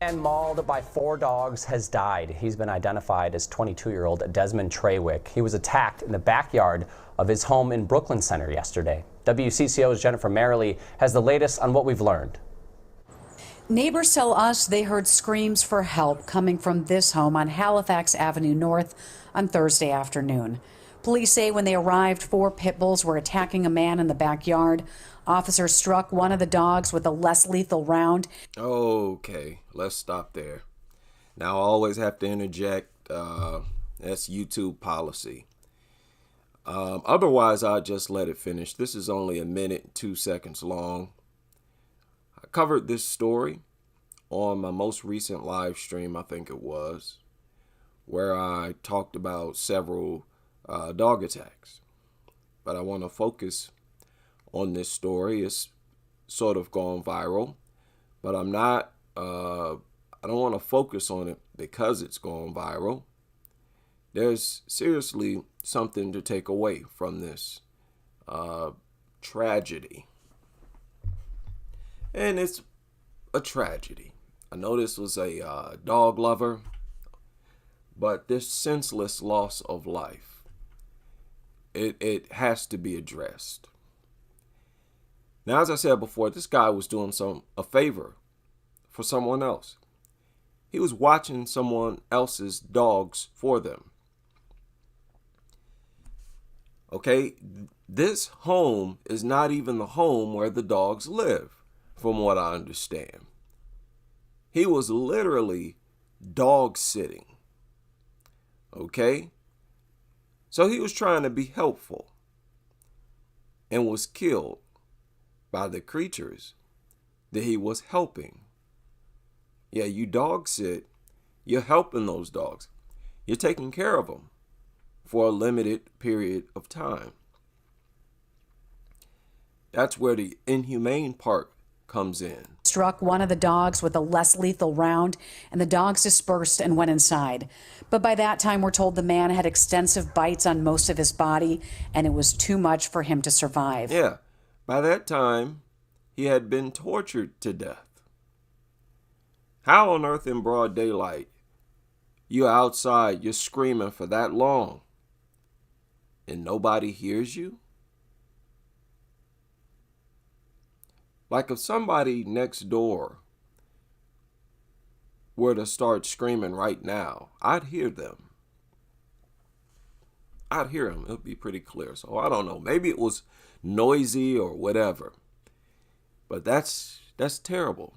And mauled by 4 dogs has died. He's been identified as 22-year-old Dezmond Trawick. He was attacked in the backyard of his home in Brooklyn Center yesterday. WCCO's Jennifer Merrily has the latest on what we've learned. Neighbors tell us they heard screams for help coming from this home on Halifax Avenue North on Thursday afternoon. Police say when they arrived, 4 pit bulls were attacking a man in the backyard. Officers struck one of the dogs with a less lethal round. Okay, let's stop there. Now I always have to interject. That's YouTube policy. Otherwise, I'll just let it finish. This is only 1 minute and 2 seconds long. I covered this story on my most recent live stream, I think it was, where I talked about several dog attacks. But I want to focus on this story. It's sort of gone viral, but I don't want to focus on it because it's gone viral. There's seriously something to take away from this tragedy. And it's a tragedy. I know this was a dog lover, but this senseless loss of life, it has to be addressed. Now, as I said before, this guy was doing a favor for someone else. He was watching someone else's dogs for them. Okay, this home is not even the home where the dogs live, from what I understand. He was literally dog sitting. Okay? So he was trying to be helpful and was killed by the creatures that he was helping. Yeah, you dog sit, you're helping those dogs. You're taking care of them for a limited period of time. That's where the inhumane part comes in. Struck one of the dogs with a less lethal round, and the dogs dispersed and went inside. But by that time, we're told the man had extensive bites on most of his body, and it was too much for him to survive. Yeah. By that time, he had been tortured to death. How on earth in broad daylight, you're outside, you're screaming for that long, and nobody hears you? Like if somebody next door were to start screaming right now, I'd hear them. I'd hear them. It would be pretty clear. So I don't know. Maybe it was noisy or whatever. But that's terrible.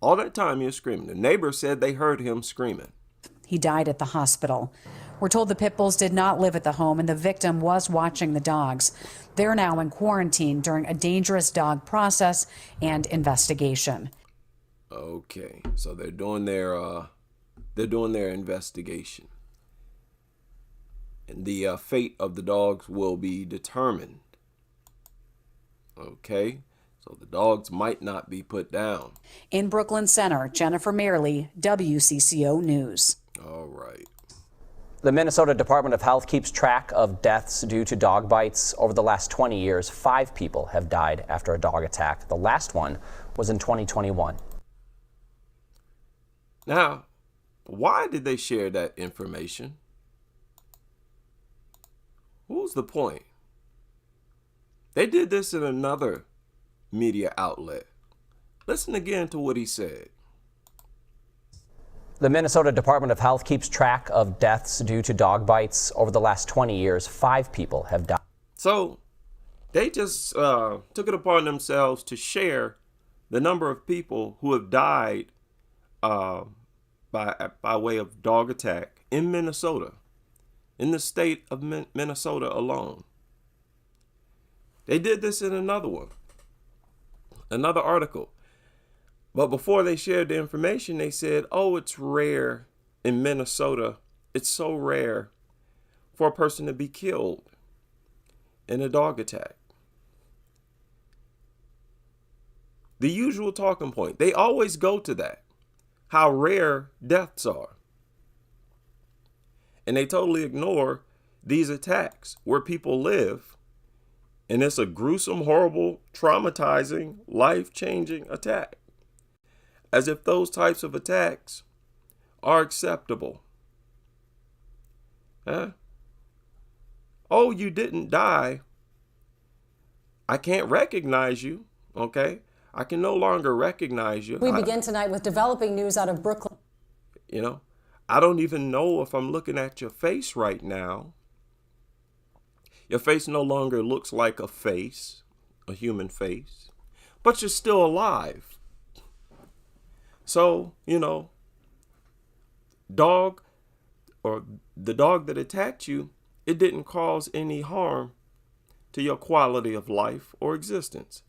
All that time you're screaming. The neighbor said they heard him screaming. He died at the hospital. We're told the pit bulls did not live at the home and the victim was watching the dogs. They're now in quarantine during a dangerous dog process and investigation. Okay, so they're doing their investigation. And the fate of the dogs will be determined. Okay, so the dogs might not be put down. In Brooklyn Center, Jennifer Merrily, WCCO News. All right. The Minnesota Department of Health keeps track of deaths due to dog bites. Over the last 20 years, 5 people have died after a dog attack. The last one was in 2021. Now, why did they share that information? What was the point? They did this in another media outlet. Listen again to what he said. The Minnesota Department of Health keeps track of deaths due to dog bites. Over the last 20 years, 5 people have died. So they just took it upon themselves to share the number of people who have died by way of dog attack in Minnesota, in the state of Minnesota alone. They did this in another one, another article. But before they shared the information, they said, oh, it's rare in Minnesota. It's so rare for a person to be killed in a dog attack. The usual talking point. They always go to that, how rare deaths are. And they totally ignore these attacks where people live. And it's a gruesome, horrible, traumatizing, life-changing attack. as if those types of attacks are acceptable. Huh? Oh, you didn't die. I can't recognize you, okay? I can no longer recognize you. We begin tonight with developing news out of Brooklyn. You know, I don't even know if I'm looking at your face right now. Your face no longer looks like a face, a human face, but you're still alive. So, you know, dog or the dog that attacked you, it didn't cause any harm to your quality of life or existence.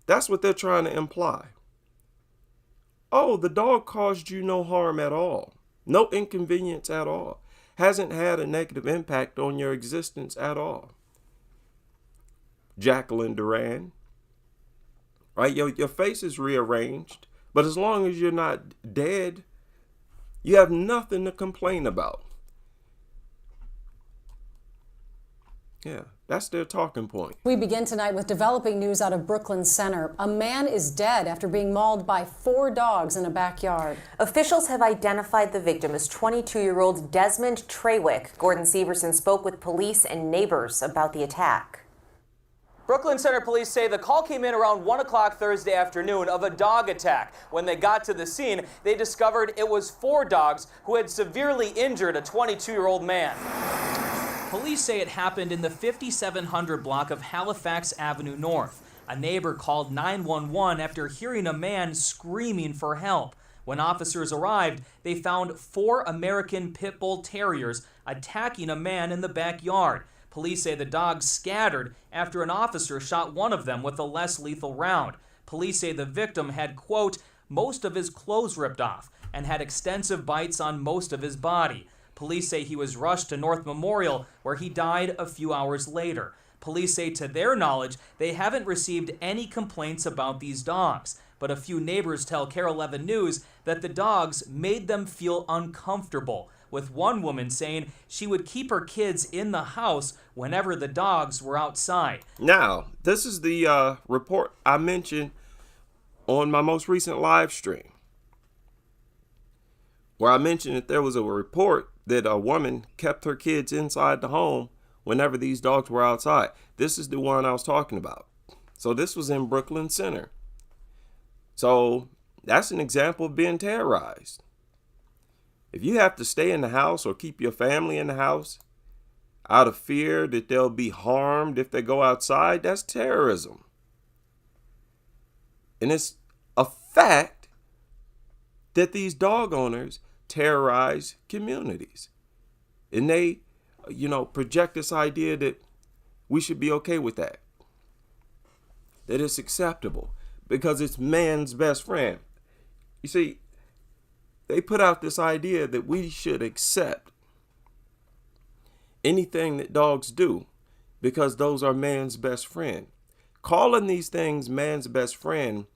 That's what they're trying to imply. Oh, the dog caused you no harm at all, no inconvenience at all, hasn't had a negative impact on your existence at all. Jacqueline Duran, right? Your face is rearranged, but as long as you're not dead, you have nothing to complain about. Yeah, that's their talking point. We begin tonight with developing news out of Brooklyn Center. A man is dead after being mauled by 4 dogs in a backyard. Officials have identified the victim as 22-year-old Dezmond Trawick. Gordon Severson spoke with police and neighbors about the attack. Brooklyn Center police say the call came in around 1 o'clock Thursday afternoon of a dog attack. When they got to the scene, they discovered it was 4 dogs who had severely injured a 22-year-old man. Police say it happened in the 5700 block of Halifax Avenue North. A neighbor called 911 after hearing a man screaming for help. When officers arrived, they found 4 American Pit Bull Terriers attacking a man in the backyard. Police say the dogs scattered after an officer shot one of them with a less lethal round. Police say the victim had, quote, most of his clothes ripped off and had extensive bites on most of his body. Police say he was rushed to North Memorial, where he died a few hours later. Police say to their knowledge, they haven't received any complaints about these dogs. But a few neighbors tell KARE 11 News that the dogs made them feel uncomfortable, with one woman saying she would keep her kids in the house whenever the dogs were outside. Now, this is the report I mentioned on my most recent live stream, where I mentioned that there was a report that a woman kept her kids inside the home whenever these dogs were outside. This is the one I was talking about. So this was in Brooklyn Center. So that's an example of being terrorized. If you have to stay in the house or keep your family in the house out of fear that they'll be harmed if they go outside, that's terrorism. And it's a fact that these dog owners terrorize communities. And they, project this idea that we should be okay with that. That it's acceptable because it's man's best friend. You see, they put out this idea that we should accept anything that dogs do because those are man's best friend. Calling these things man's best friend,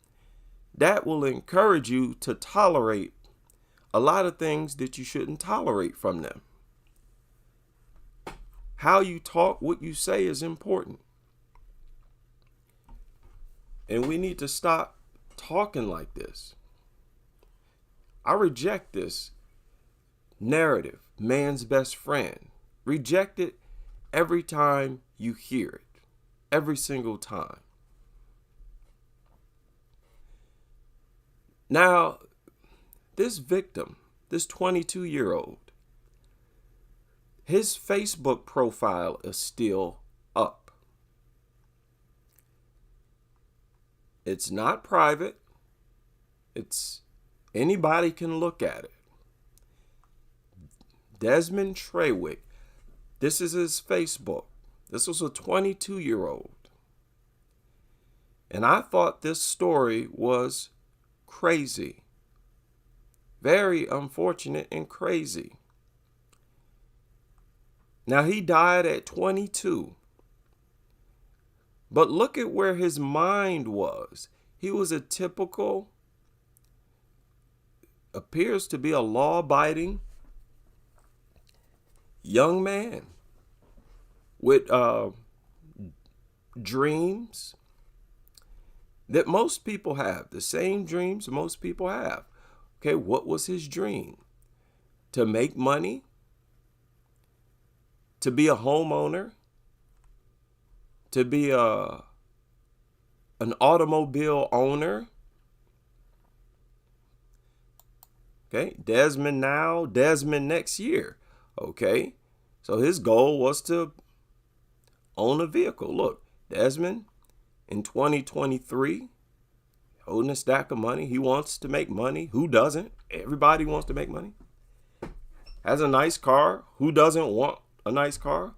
that will encourage you to tolerate a lot of things that you shouldn't tolerate from them. How you talk, what you say is important. And we need to stop talking like this. I reject this narrative, man's best friend. Reject it every time you hear it, every single time. Now, this victim, this 22-year-old, his Facebook profile is still up. It's not private. It's anybody can look at it. Dezmond Trawick, this is his Facebook. This was a 22-year-old. And I thought this story was crazy. Very unfortunate and crazy. Now, he died at 22. But look at where his mind was. He was a typical, appears to be a law-abiding young man with dreams that most people have, the same dreams most people have. Okay, what was his dream? To make money? To be a homeowner? To be an automobile owner? Okay, Dezmond now, Dezmond next year. Okay, so his goal was to own a vehicle. Look, Dezmond in 2023, holding a stack of money. He wants to make money. Who doesn't? Everybody wants to make money. Has a nice car. Who doesn't want a nice car?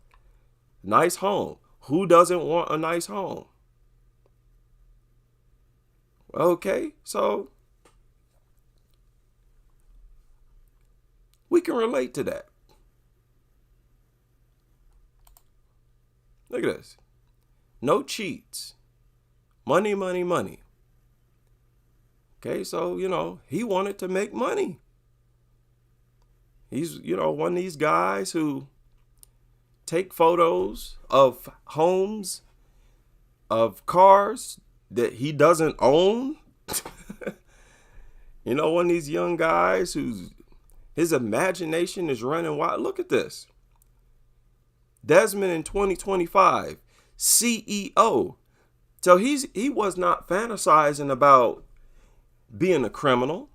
Nice home. Who doesn't want a nice home? Okay, so we can relate to that. Look at this. No cheats. Money, money, money. Okay, so, he wanted to make money. He's, one of these guys who take photos of homes, of cars that he doesn't own. One of these young guys his imagination is running wild. Look at this. Dezmond in 2025, CEO. So he was not fantasizing about being a criminal.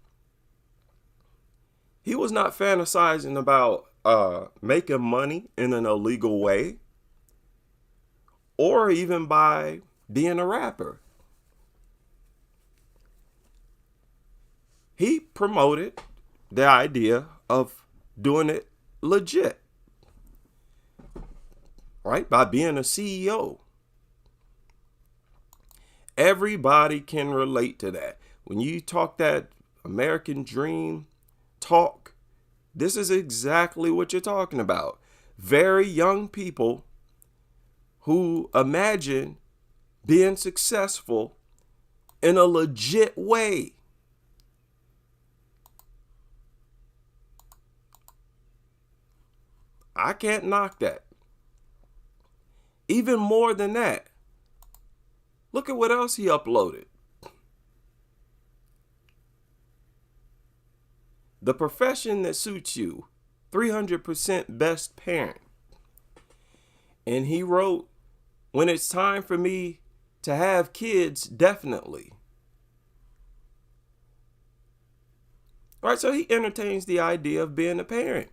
He was not fantasizing about making money in an illegal way, or even by being a rapper. He promoted the idea of doing it legit, right? By being a CEO. Everybody can relate to that. When you talk that American dream talk, this is exactly what you're talking about. Very young people who imagine being successful in a legit way. I can't knock that. Even more than that, look at what else he uploaded. The profession that suits you, 300% best parent. And he wrote, when it's time for me to have kids, definitely. All right, so he entertains the idea of being a parent.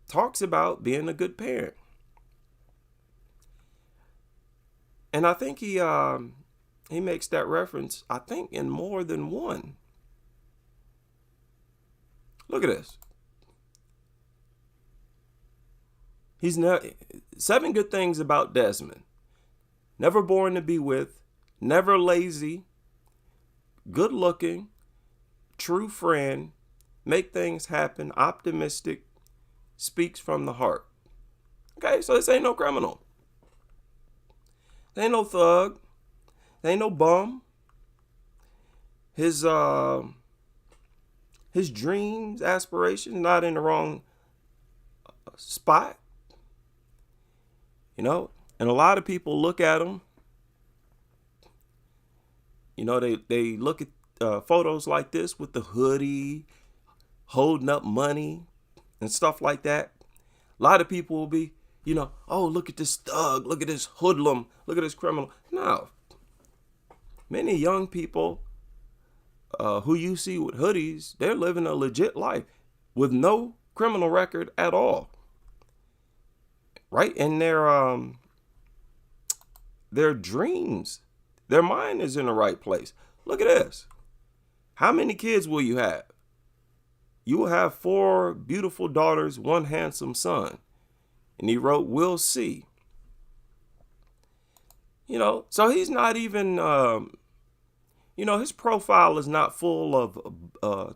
Talks about being a good parent. And I think he makes that reference, I think, in more than one. Look at this. He's 7 good things about Dezmond. Never boring to be with, never lazy, good looking, true friend, make things happen, optimistic, speaks from the heart. Okay, so this ain't no criminal. This ain't no thug. This ain't no bum. His dreams, aspirations, not in the wrong spot. And a lot of people look at him. They look at photos like this with the hoodie, holding up money and stuff like that. A lot of people will be, oh, look at this thug, look at this hoodlum, look at this criminal. No. Many young people who you see with hoodies, they're living a legit life with no criminal record at all. Right? And their dreams, their mind is in the right place. Look at this. How many kids will you have? You will have 4 beautiful daughters, 1 handsome son. And he wrote, we'll see. So he's not even, his profile is not full of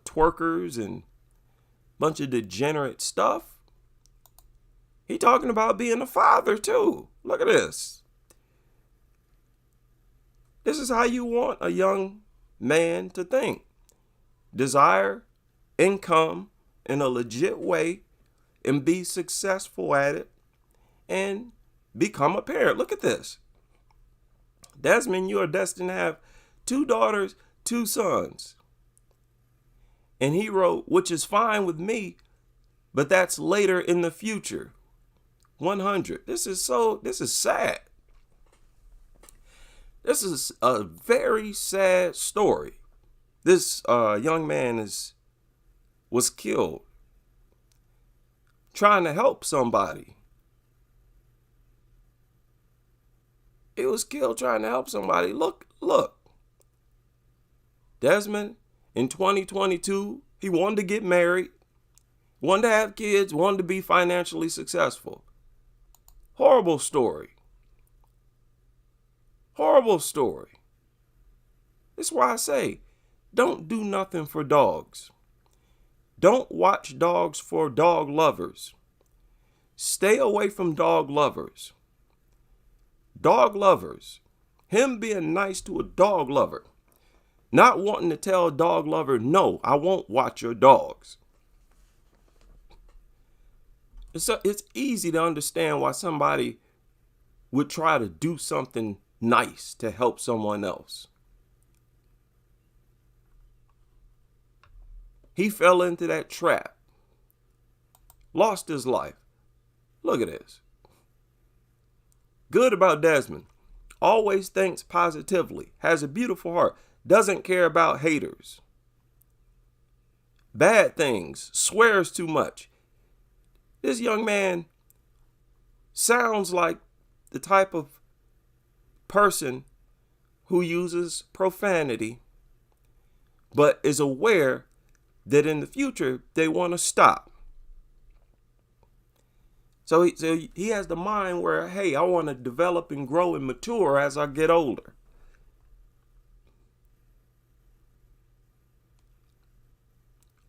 twerkers and bunch of degenerate stuff. He talking about being a father too. Look at this. This is how you want a young man to think. Desire income in a legit way and be successful at it and become a parent. Look at this. Dezmond, you are destined to have 2 daughters, 2 sons. And he wrote, which is fine with me, but that's later in the future. 100. This is sad. This is a very sad story. This young man was killed trying to help somebody. He was killed trying to help somebody. Look. Dezmond, in 2022, he wanted to get married, wanted to have kids, wanted to be financially successful. Horrible story. Horrible story. That's why I say, don't do nothing for dogs. Don't watch dogs for dog lovers. Stay away from dog lovers. Dog lovers. Him being nice to a dog lover. Not wanting to tell a dog lover, no, I won't watch your dogs. It's easy to understand why somebody would try to do something nice to help someone else. He fell into that trap. Lost his life. Look at this. Good about Dezmond. Always thinks positively. Has a beautiful heart. Doesn't care about haters. Bad things. Swears too much. This young man sounds like the type of person who uses profanity, but is aware that in the future they want to stop. So he has the mind where, hey, I want to develop and grow and mature as I get older.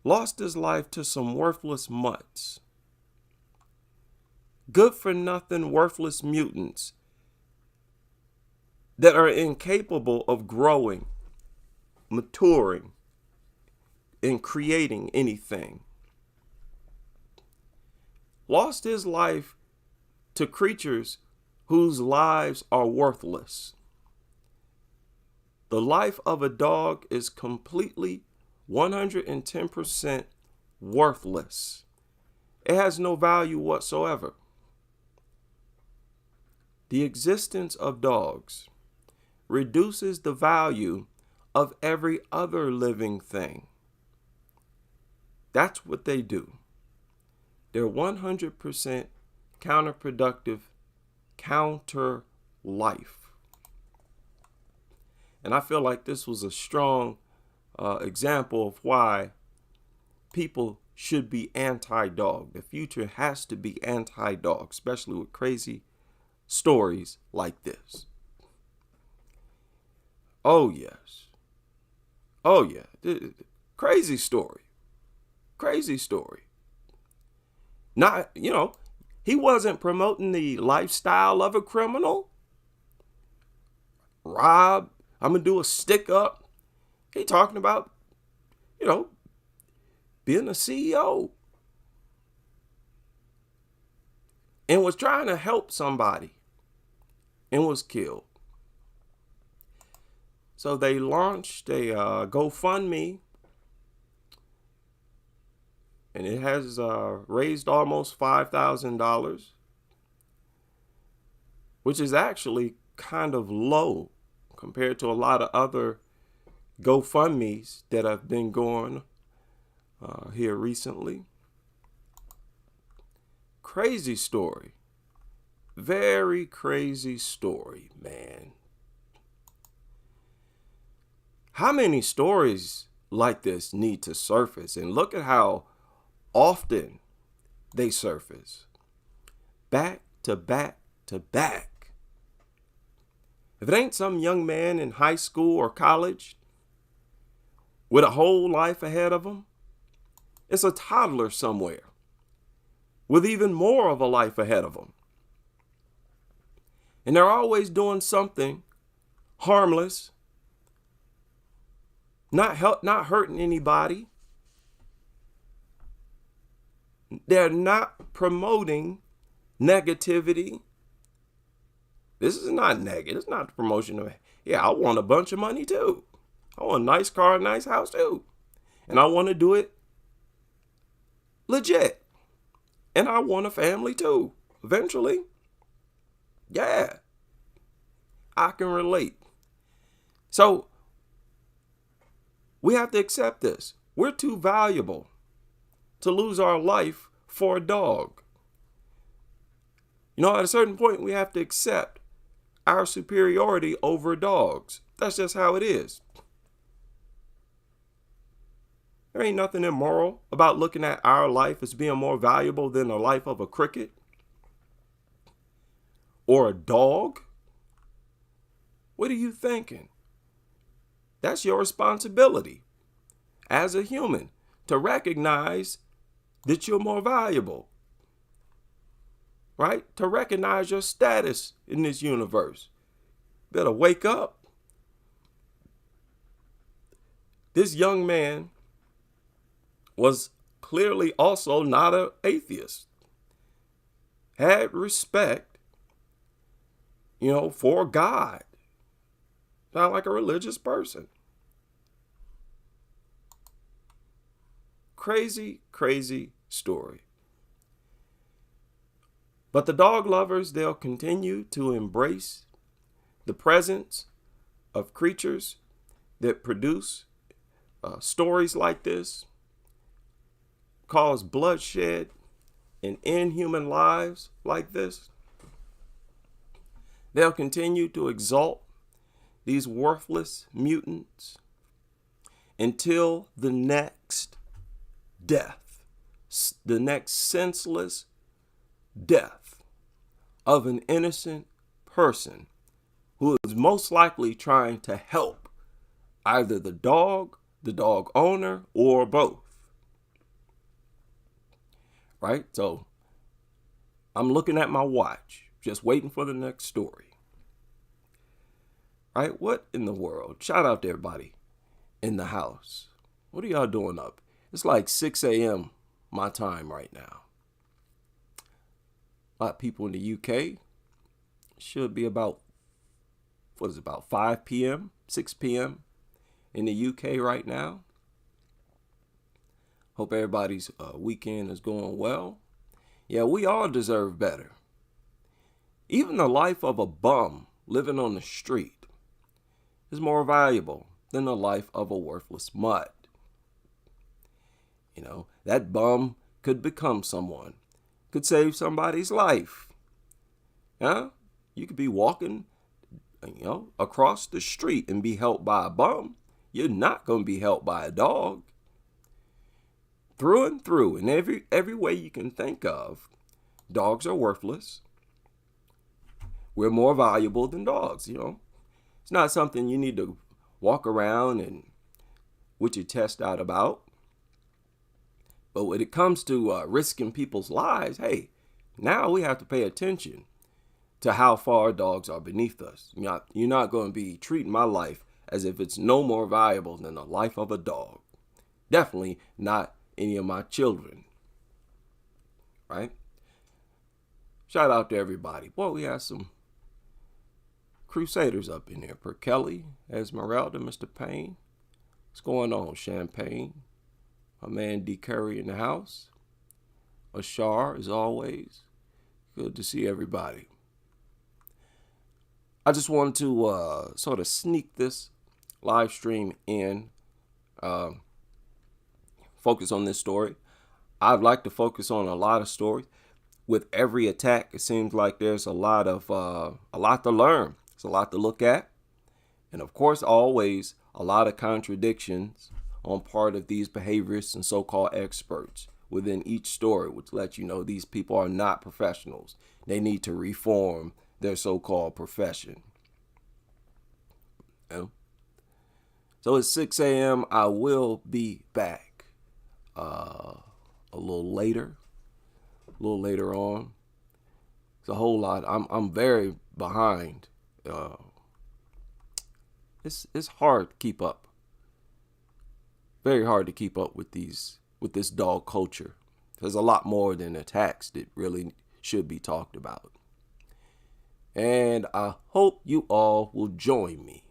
Lost his life to some worthless mutts. Good for nothing, worthless mutants that are incapable of growing, maturing, and creating anything. Lost his life to creatures whose lives are worthless. The life of a dog is completely 110% worthless. It has no value whatsoever. The existence of dogs reduces the value of every other living thing. That's what they do. They're 100% counterproductive, counter life. And I feel like this was a strong example of why people should be anti-dog. The future has to be anti-dog, especially with crazy stories like this. Oh, yes. Oh, yeah. Crazy story. Crazy story. Not, he wasn't promoting the lifestyle of a criminal. Rob, I'm going to do a stick up. He talking about, being a CEO. And was trying to help somebody and was killed. So they launched a GoFundMe, and it has raised almost $5,000, which is actually kind of low compared to a lot of other GoFundMes that have been going here recently. Crazy story. Very crazy story, man. How many stories like this need to surface? And look at how often they surface. Back to back to back. If it ain't some young man in high school or college with a whole life ahead of him, it's a toddler somewhere with even more of a life ahead of them. And they're always doing something harmless, not hurting anybody. They're not promoting negativity. This is not negative. It's not the promotion of, yeah, I want a bunch of money too. I want a nice car, a nice house too. And I want to do it legit. And I want a family too, eventually. Yeah, I can relate. So we have to accept this. We're too valuable to lose our life for a dog. You know, at a certain point, we have to accept our superiority over dogs. That's just how it is. There ain't nothing immoral about looking at our life as being more valuable than the life of a cricket or a dog. What are you thinking? That's your responsibility as a human to recognize that you're more valuable, right? To recognize your status in this universe. Better wake up. This young man was clearly also not an atheist. Had respect, for God. Not like a religious person. Crazy, crazy story. But the dog lovers, they'll continue to embrace the presence of creatures that produce stories like this, cause bloodshed and inhuman lives like this. They'll continue to exalt these worthless mutants until the next death, the next senseless death of an innocent person who is most likely trying to help either the dog owner, or both. Right? So I'm looking at my watch, just waiting for the next story. Right? What in the world? Shout out to everybody in the house. What are y'all doing up? It's like 6 a.m. my time right now. A lot of people in the UK. Should be about, 5 p.m., 6 p.m. in the UK right now. Hope everybody's weekend is going well. Yeah, we all deserve better. Even the life of a bum living on the street is more valuable than the life of a worthless mutt. That bum could become someone, could save somebody's life. Yeah, you could be walking, across the street and be helped by a bum. You're not going to be helped by a dog. Through and through, in every way you can think of, dogs are worthless. We're more valuable than dogs, It's not something you need to walk around and with your chest out about. But when it comes to risking people's lives, hey, now we have to pay attention to how far dogs are beneath us. You're not going to be treating my life as if it's no more valuable than the life of a dog. Definitely not any of my children. Right? Shout out to everybody. Boy, we have some crusaders up in here. Per Kelly, Esmeralda, Mr. Payne. What's going on, Champagne? My man D. Curry in the house. Ashar, as always. Good to see everybody. I just wanted to sort of sneak this live stream in. Focus on this story. I'd like to focus on a lot of stories. With every attack, it seems like there's a lot to learn. There's a lot to look at. And of course, always a lot of contradictions on part of these behaviorists and so-called experts within each story, which lets you know these people are not professionals. They need to reform their so-called profession. So it's 6 a.m. I will be back a little later on. It's a whole lot. I'm very behind. It's hard to keep up. Very hard to keep up with this dog culture. There's a lot more than attacks that really should be talked about. And I hope you all will join me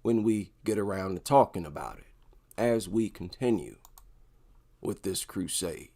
when we get around to talking about it as we continue with this crusade.